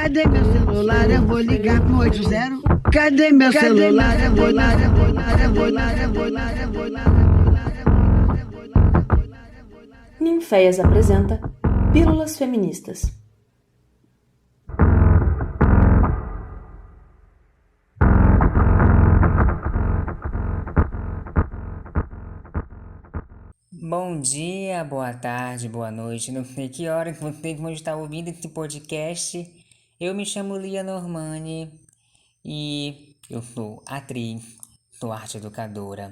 Cadê meu celular? Eu vou ligar pro 80. Cadê meu celular? Eu vou ligar. Ninféias apresenta Pílulas Feministas. Bom dia, boa tarde, boa noite. Não sei que hora que você pode estar ouvindo esse podcast. Eu me chamo Lia Normani e eu sou atriz, sou arte educadora,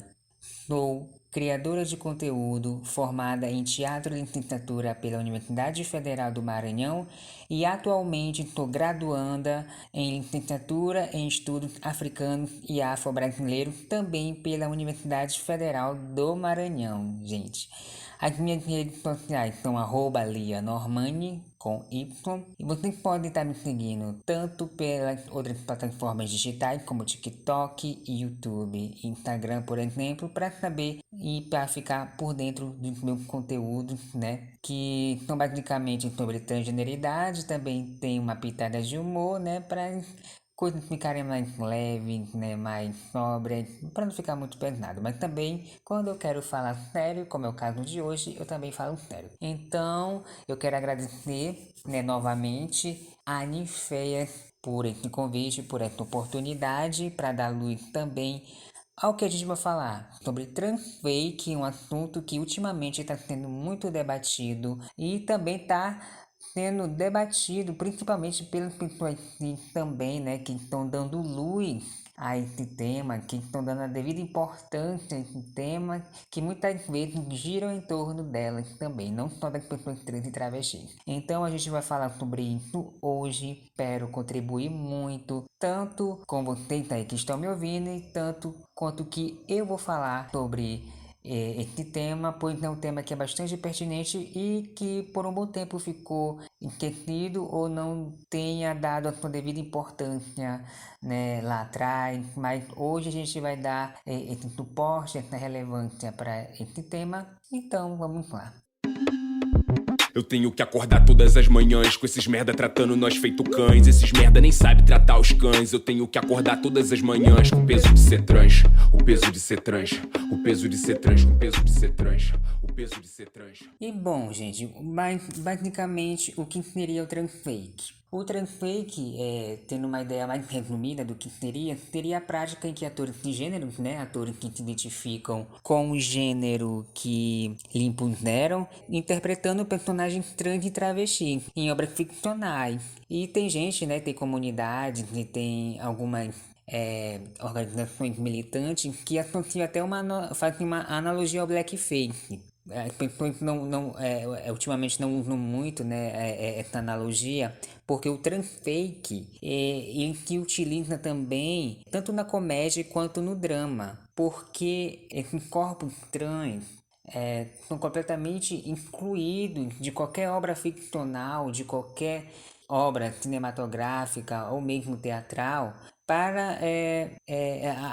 sou criadora de conteúdo formada em teatro e literatura pela Universidade Federal do Maranhão e atualmente sou graduanda em literatura em estudos africanos e afro-brasileiros também pela Universidade Federal do Maranhão, gente. As minhas redes sociais são @lianormani com Y e vocês podem estar me seguindo tanto pelas outras plataformas digitais como TikTok, YouTube, Instagram, por exemplo, para saber e para ficar por dentro dos meus conteúdos, né? Que são basicamente sobre transgeneridade, também tem uma pitada de humor, né? Para coisas ficarem mais leves, né, mais sóbrias, para não ficar muito pesado. Mas também, quando eu quero falar sério, como é o caso de hoje, eu também falo sério. Então, eu quero agradecer, né, novamente a Ninféias por esse convite, por essa oportunidade, para dar luz também ao que a gente vai falar sobre transfake, um assunto que ultimamente está sendo muito debatido e também está sendo debatido principalmente pelas pessoas que também, né, que estão dando luz a esse tema, que estão dando a devida importância a esse tema, que muitas vezes giram em torno delas também, não só das pessoas trans e travestis. Então a gente vai falar sobre isso hoje, espero contribuir muito, tanto com vocês aí que estão me ouvindo, e tanto quanto que eu vou falar sobre esse tema, pois é um tema que é bastante pertinente e que por um bom tempo ficou esquecido ou não tenha dado a sua devida importância, né, lá atrás, mas hoje a gente vai dar esse suporte, essa relevância para esse tema, então vamos lá. Eu tenho que acordar todas as manhãs com esses merda tratando nós feito cães. Esses merda nem sabe tratar os cães. Eu tenho que acordar todas as manhãs com o peso de ser trans. O peso de ser trans. O peso de ser trans. O peso de ser trans. O peso de ser trans. E bom, gente, basicamente o que seria o transfake? O transfake, tendo uma ideia mais resumida do que seria a prática em que atores cisgêneros, né, atores que se identificam com o gênero que lhe impuseram, interpretando personagens trans e travestis em obras ficcionais. E tem gente, né, tem comunidades e tem algumas organizações militantes que associam até fazem uma analogia ao blackface. As pessoas ultimamente não usam muito, né, essa analogia, porque o transfake ele se utiliza também tanto na comédia quanto no drama, porque esses corpos trans são completamente excluídos de qualquer obra ficcional, de qualquer obra cinematográfica ou mesmo teatral, para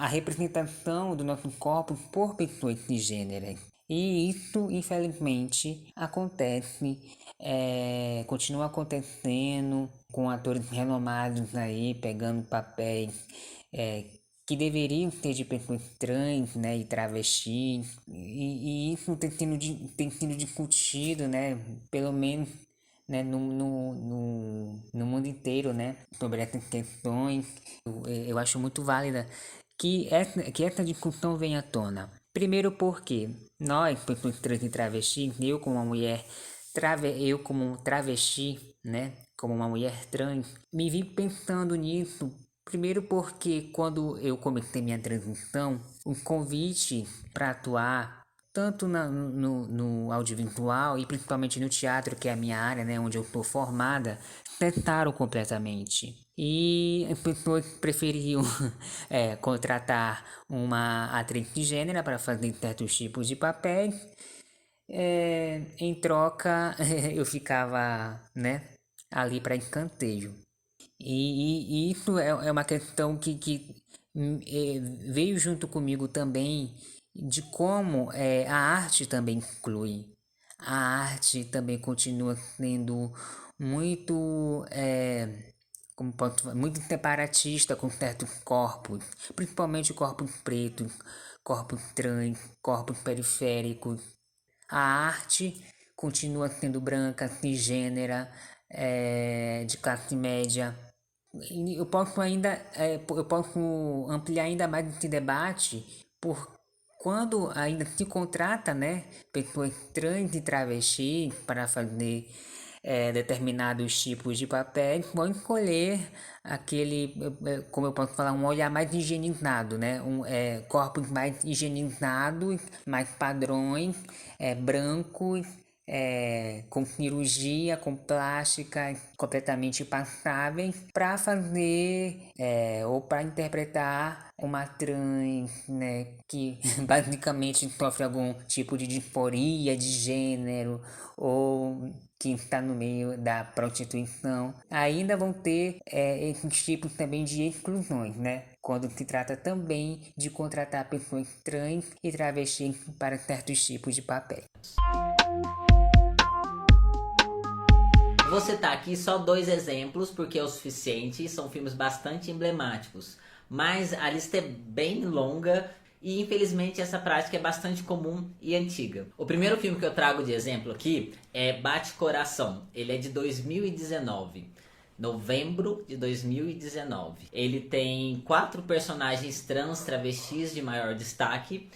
a representação do nosso corpo por pessoas cisgêneras. E isso, infelizmente, acontece, continua acontecendo com atores renomados aí, pegando papéis que deveriam ser de pessoas trans, né, e travestis, e isso tem sido discutido, né, pelo menos, né, no mundo inteiro, né, sobre essas questões. Eu acho muito válida que essa discussão venha à tona. Primeiro porque nós, pessoas trans e travestis, eu como uma mulher, eu como um travesti, né, como uma mulher trans, me vi pensando nisso. Primeiro porque quando eu comecei minha transição, o convite para atuar tanto no audiovisual e principalmente no teatro, que é a minha área, né, onde eu estou formada, cessaram completamente. E as pessoas preferiam contratar uma atriz de gênero para fazer certos tipos de papéis. Em troca, eu ficava, né, ali para escanteio. E isso é uma questão que veio junto comigo também de como a arte também inclui. A arte também continua sendo muito como ponto muito separatista com certos corpos, principalmente corpos pretos, corpos trans, corpos periféricos. A arte continua sendo branca, cisgênera, de classe média. E eu posso ampliar ainda mais esse debate por quando ainda se contrata, né, pessoas trans e travestis para fazer determinados tipos de papéis, vão escolher aquele, como eu posso falar, um olhar mais higienizado, né, corpos mais higienizados, mais padrões, brancos, com cirurgia, com plástica, completamente passáveis, para fazer ou para interpretar uma trans, né, que basicamente sofre algum tipo de disforia de gênero ou que está no meio da prostituição. Ainda vão ter esses tipos também de exclusões, né? Quando se trata também de contratar pessoas trans e travestis para certos tipos de papéis. Vou citar aqui só 2 exemplos, porque é o suficiente, são filmes bastante emblemáticos. Mas a lista é bem longa e infelizmente essa prática é bastante comum e antiga. O primeiro filme que eu trago de exemplo aqui é Bate-Coração. Ele é de 2019. Novembro de 2019. Ele tem 4 personagens trans travestis de maior destaque.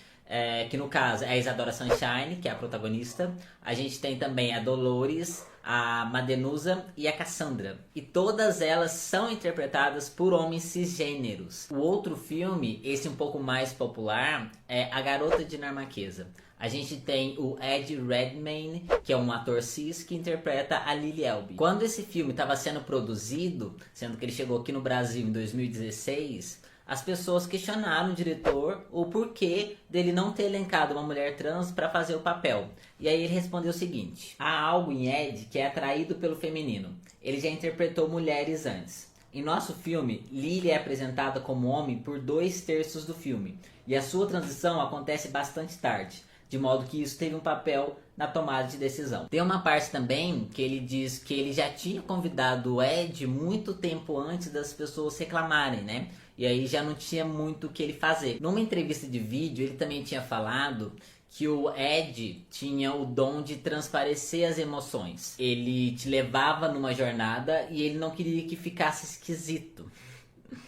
Que no caso é a Isadora Sunshine, que é a protagonista. A gente tem também a Dolores, a Madenusa e a Cassandra. E todas elas são interpretadas por homens cisgêneros. O outro filme, esse um pouco mais popular, é A Garota Dinamarquesa. A gente tem o Ed Redmayne, que é um ator cis, que interpreta a Lily Elbe. Quando esse filme estava sendo produzido, sendo que ele chegou aqui no Brasil em 2016... as pessoas questionaram o diretor o porquê dele não ter elencado uma mulher trans para fazer o papel. E aí ele respondeu o seguinte: há algo em Ed que é atraído pelo feminino. Ele já interpretou mulheres antes. Em nosso filme, Lily é apresentada como homem por 2/3 do filme. E a sua transição acontece bastante tarde, de modo que isso teve um papel na tomada de decisão. Tem uma parte também que ele diz que ele já tinha convidado o Ed muito tempo antes das pessoas reclamarem, né? E aí já não tinha muito o que ele fazer. Numa entrevista de vídeo, ele também tinha falado que o Ed tinha o dom de transparecer as emoções. Ele te levava numa jornada e ele não queria que ficasse esquisito.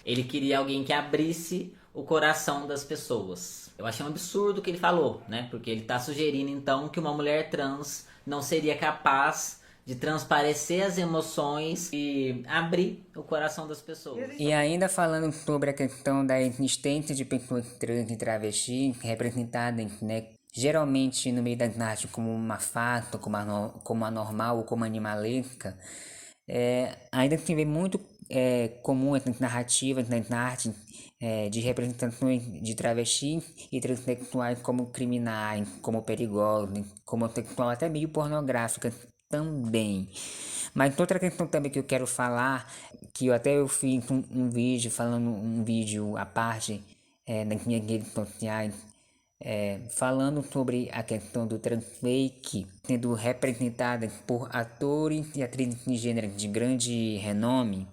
Ele queria alguém que abrisse o coração das pessoas. Eu achei um absurdo o que ele falou, né? Porque ele tá sugerindo então que uma mulher trans não seria capaz de transparecer as emoções e abrir o coração das pessoas. E ainda falando sobre a questão da existência de pessoas trans e travestis representadas, né, geralmente no meio das artes como uma farsa, como anormal ou como animalesca, ainda se vê muito comum essas narrativas nas artes de representações de travestis e transexuais como criminais, como perigosos, como sexual, até meio pornográficas também. Mas outra questão também que eu quero falar, que eu fiz um vídeo falando, um vídeo à parte nas minhas redes sociais, falando sobre a questão do transfake sendo representada por atores e atrizes de gênero de grande renome.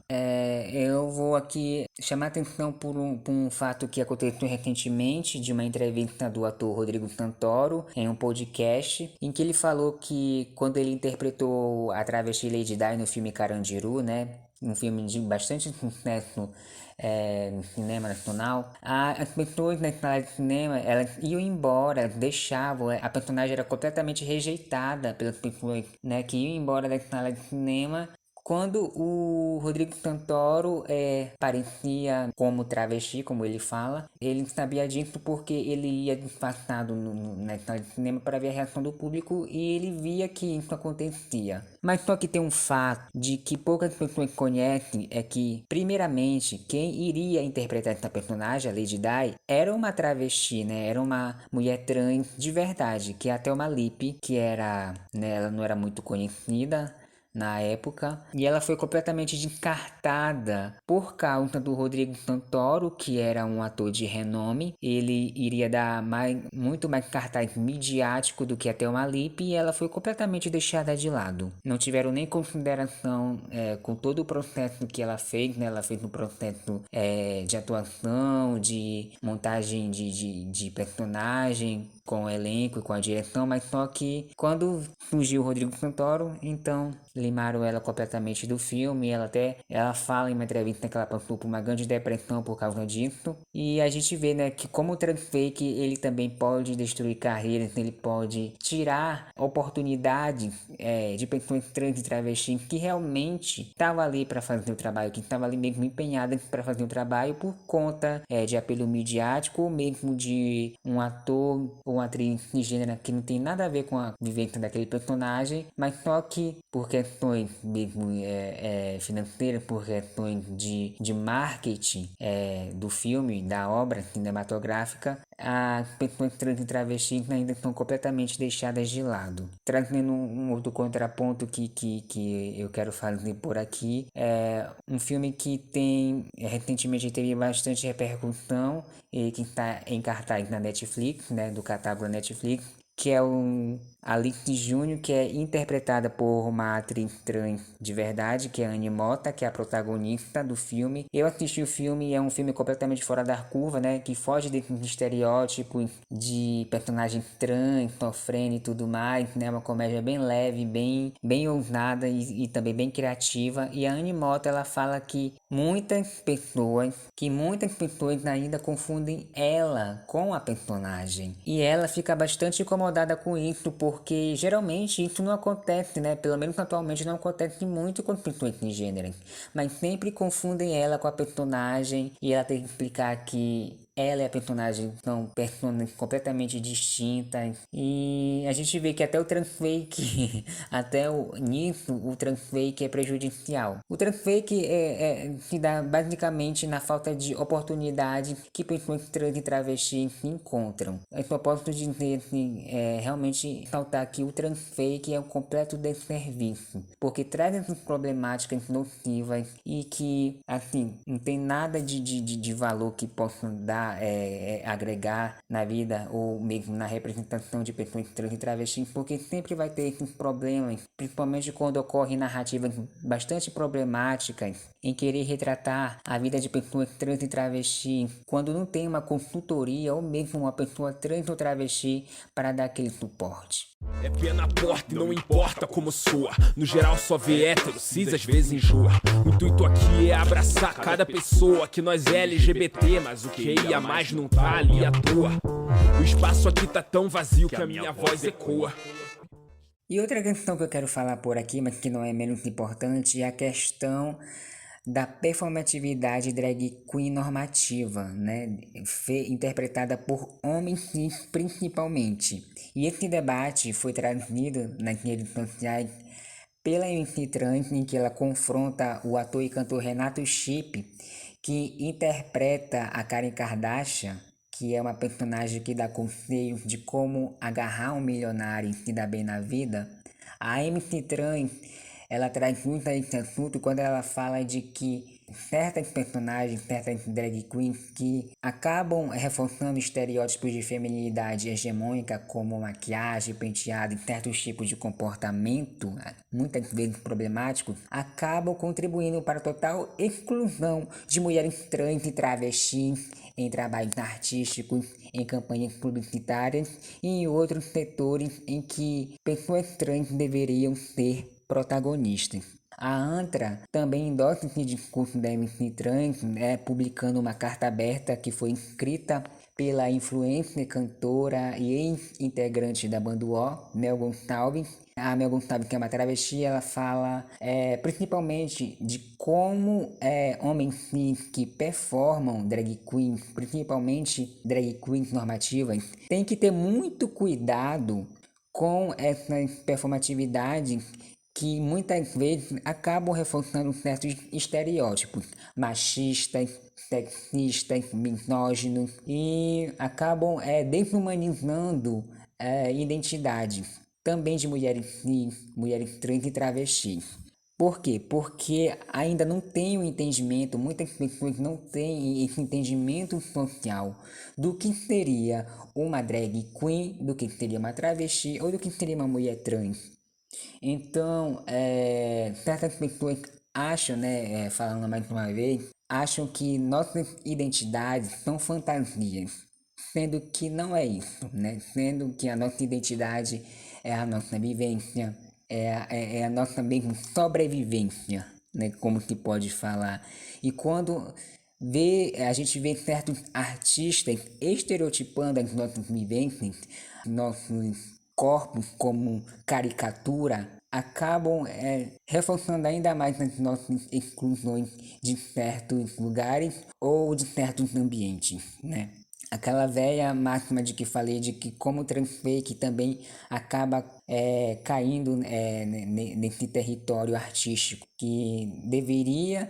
Eu vou aqui chamar atenção por um fato que aconteceu recentemente, de uma entrevista do ator Rodrigo Santoro em um podcast, em que ele falou que quando ele interpretou a travesti Lady Di no filme Carandiru, né, um filme de bastante sucesso no cinema nacional, as pessoas na sala de cinema, elas iam embora, elas deixavam, a personagem era completamente rejeitada pelas pessoas, né, que iam embora da sala de cinema. Quando o Rodrigo Santoro parecia como travesti, como ele fala, ele sabia disso porque ele ia disfarçado na sala de cinema para ver a reação do público e ele via que isso acontecia. Mas só que tem um fato de que poucas pessoas conhecem, é que, primeiramente, quem iria interpretar essa personagem, a Lady Di, era uma travesti, né? Era uma mulher trans de verdade, que é a Thelma Lippe, que era, né, ela não era muito conhecida na época, e ela foi completamente descartada por causa do Rodrigo Santoro, que era um ator de renome. Ele iria dar muito mais cartaz midiático do que a Thelma Lippe, e ela foi completamente deixada de lado. Não tiveram nem consideração com todo o processo que ela fez, né? Ela fez um processo de atuação, de montagem de personagem, com o elenco e com a direção, mas só que quando surgiu o Rodrigo Santoro, então limaram ela completamente do filme. Ela fala em uma entrevista que ela passou por uma grande depressão por causa disso. E a gente vê, né, que como o transfake, ele também pode destruir carreiras, ele pode tirar oportunidades de pessoas trans e travestis que realmente estavam ali para fazer o trabalho, que estavam ali mesmo empenhadas para fazer o trabalho por conta de apelo midiático, ou mesmo de um ator ou uma atriz cisgênera que não tem nada a ver com a vivência daquele personagem, mas só que por questões mesmo financeiras, por questões de marketing do filme, da obra cinematográfica, as pessoas trans e travestis ainda são completamente deixadas de lado. Trazendo um outro contraponto que eu quero fazer por aqui, um filme que recentemente teve bastante repercussão e que está em cartaz na Netflix, né, do catálogo da Netflix, que é Alice Júnior, que é interpretada por uma atriz trans de verdade, que é a Anne Mota, que é a protagonista do filme. Eu assisti o filme e é um filme completamente fora da curva, né, que foge desses estereótipos de personagem trans, sofrendo e tudo mais, né, uma comédia bem leve, bem ousada e também bem criativa. E a Anne Mota, ela fala que muitas pessoas ainda confundem ela com a personagem. E ela fica bastante incomodada com isso, porque geralmente isso não acontece, né? Pelo menos atualmente não acontece muito com pessoas cisgêneras. Mas sempre confundem ela com a personagem e ela tem que explicar que ela e a personagem são personagens completamente distintas. E a gente vê que até o transfake, nisso, o transfake é prejudicial. O transfake se dá basicamente na falta de oportunidade que pessoas trans e travestis se encontram. Eu só posso dizer assim, realmente saltar que o transfake é um completo desserviço, porque traz essas problemáticas nocivas e que, assim, não tem nada de valor que possa dar, agregar na vida ou mesmo na representação de pessoas trans e travestis, porque sempre vai ter esses problemas, principalmente quando ocorrem narrativas bastante problemáticas em querer retratar a vida de pessoas trans e travestis, quando não tem uma consultoria ou mesmo uma pessoa trans ou travesti para dar aquele suporte. É pé na porta e não importa como soa. No geral só vê hétero, cis às vezes enjoa. O intuito aqui é abraçar cada pessoa, que nós é LGBT, mas o que ia mais não tá ali à toa. O espaço aqui tá tão vazio que a minha voz ecoa. E outra questão que eu quero falar por aqui, mas que não é menos importante, é a questão da performatividade drag queen normativa, né, interpretada por homens cis principalmente. E esse debate foi trazido nas redes sociais pela MC Trans, em que ela confronta o ator e cantor Renato Chipe, que interpreta a Karen Kardashian, que é uma personagem que dá conselhos de como agarrar um milionário e se dar bem na vida. A MC Trans, ela traz muito a esse assunto quando ela fala de que certas personagens, certas drag queens que acabam reforçando estereótipos de feminilidade hegemônica, como maquiagem, penteado e certos tipos de comportamento, muitas vezes problemáticos, acabam contribuindo para a total exclusão de mulheres trans e travestis em trabalhos artísticos, em campanhas publicitárias e em outros setores em que pessoas trans deveriam ser protagonistas. A ANTRA também endossa esse discurso da MC Trans, publicando uma carta aberta que foi escrita pela influencer, cantora e ex-integrante da banda O, Mel Gonçalves. A Mel Gonçalves, que é uma travesti, ela fala principalmente de como homens cis que performam drag queens, principalmente drag queens normativas, tem que ter muito cuidado com essas performatividades que muitas vezes acabam reforçando certos estereótipos machistas, sexistas, misóginos e acabam desumanizando identidades. também de mulheres trans e travestis. Por quê? Porque ainda não tem o entendimento, muitas pessoas não têm esse entendimento social do que seria uma drag queen, do que seria uma travesti ou do que seria uma mulher trans. Então, certas pessoas acham, né, falando mais uma vez, acham que nossas identidades são fantasias, sendo que não é isso, né? Sendo que a nossa identidade é a nossa vivência, é a nossa mesma sobrevivência, né? Como se pode falar. E quando a gente vê certos artistas estereotipando as nossas vivências, nossos corpos como caricatura, acabam reforçando ainda mais as nossas exclusões de certos lugares ou de certos ambientes, né? Aquela velha máxima de que falei, de que como o transfake também acaba caindo nesse território artístico, que deveria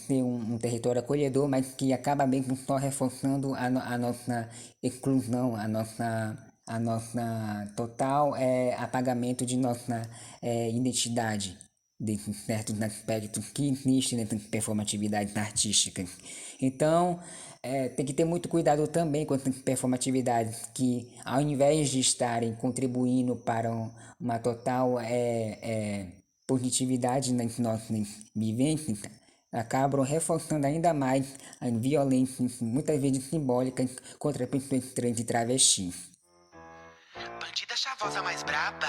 ser um território acolhedor, mas que acaba mesmo só reforçando a nossa exclusão, a nossa total apagamento de nossa identidade, desses certos aspectos que existem nessas performatividades artísticas. Então, tem que ter muito cuidado também com essas performatividades que, ao invés de estarem contribuindo para uma total positividade nas nossas vivências, acabam reforçando ainda mais as violências, muitas vezes simbólicas, contra pessoas trans e travestis. Bandida chavosa mais braba.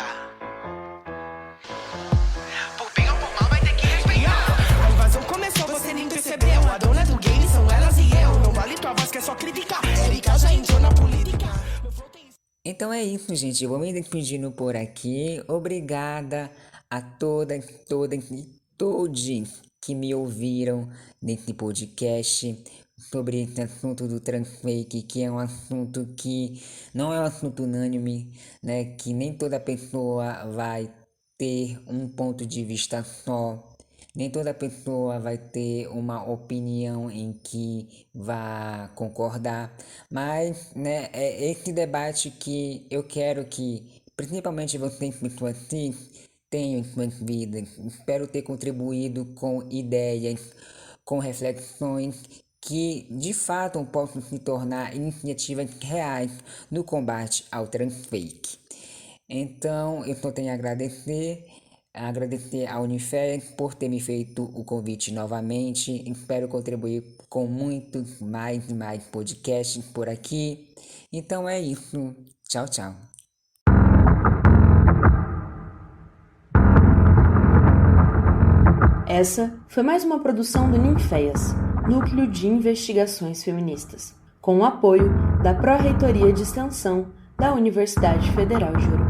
Por bem ou por mal vai ter que respeitar. A invasão começou, você nem percebeu. A dona do game são elas e eu. Não vale tua voz que é só criticar. Erika já entrou na política. Então é isso, gente. Eu vou me despedindo por aqui. Obrigada a todas e todos que me ouviram nesse podcast sobre esse assunto do transfake, que é um assunto que não é um assunto unânime, né? Que nem toda pessoa vai ter um ponto de vista só, nem toda pessoa vai ter uma opinião em que vá concordar, mas, né, é esse debate que eu quero que, principalmente vocês, pessoas cis, tenham em suas vidas. Espero ter contribuído com ideias, com reflexões que de fato possam se tornar iniciativas reais no combate ao transfake. Então, eu só tenho a agradecer à Unifé por ter me feito o convite novamente. Espero contribuir com muitos mais podcasts por aqui. Então é isso. Tchau, tchau. Essa foi mais uma produção do Ninféias, Núcleo de Investigações Feministas, com o apoio da Pró-Reitoria de Extensão da Universidade Federal de Ouro Preto.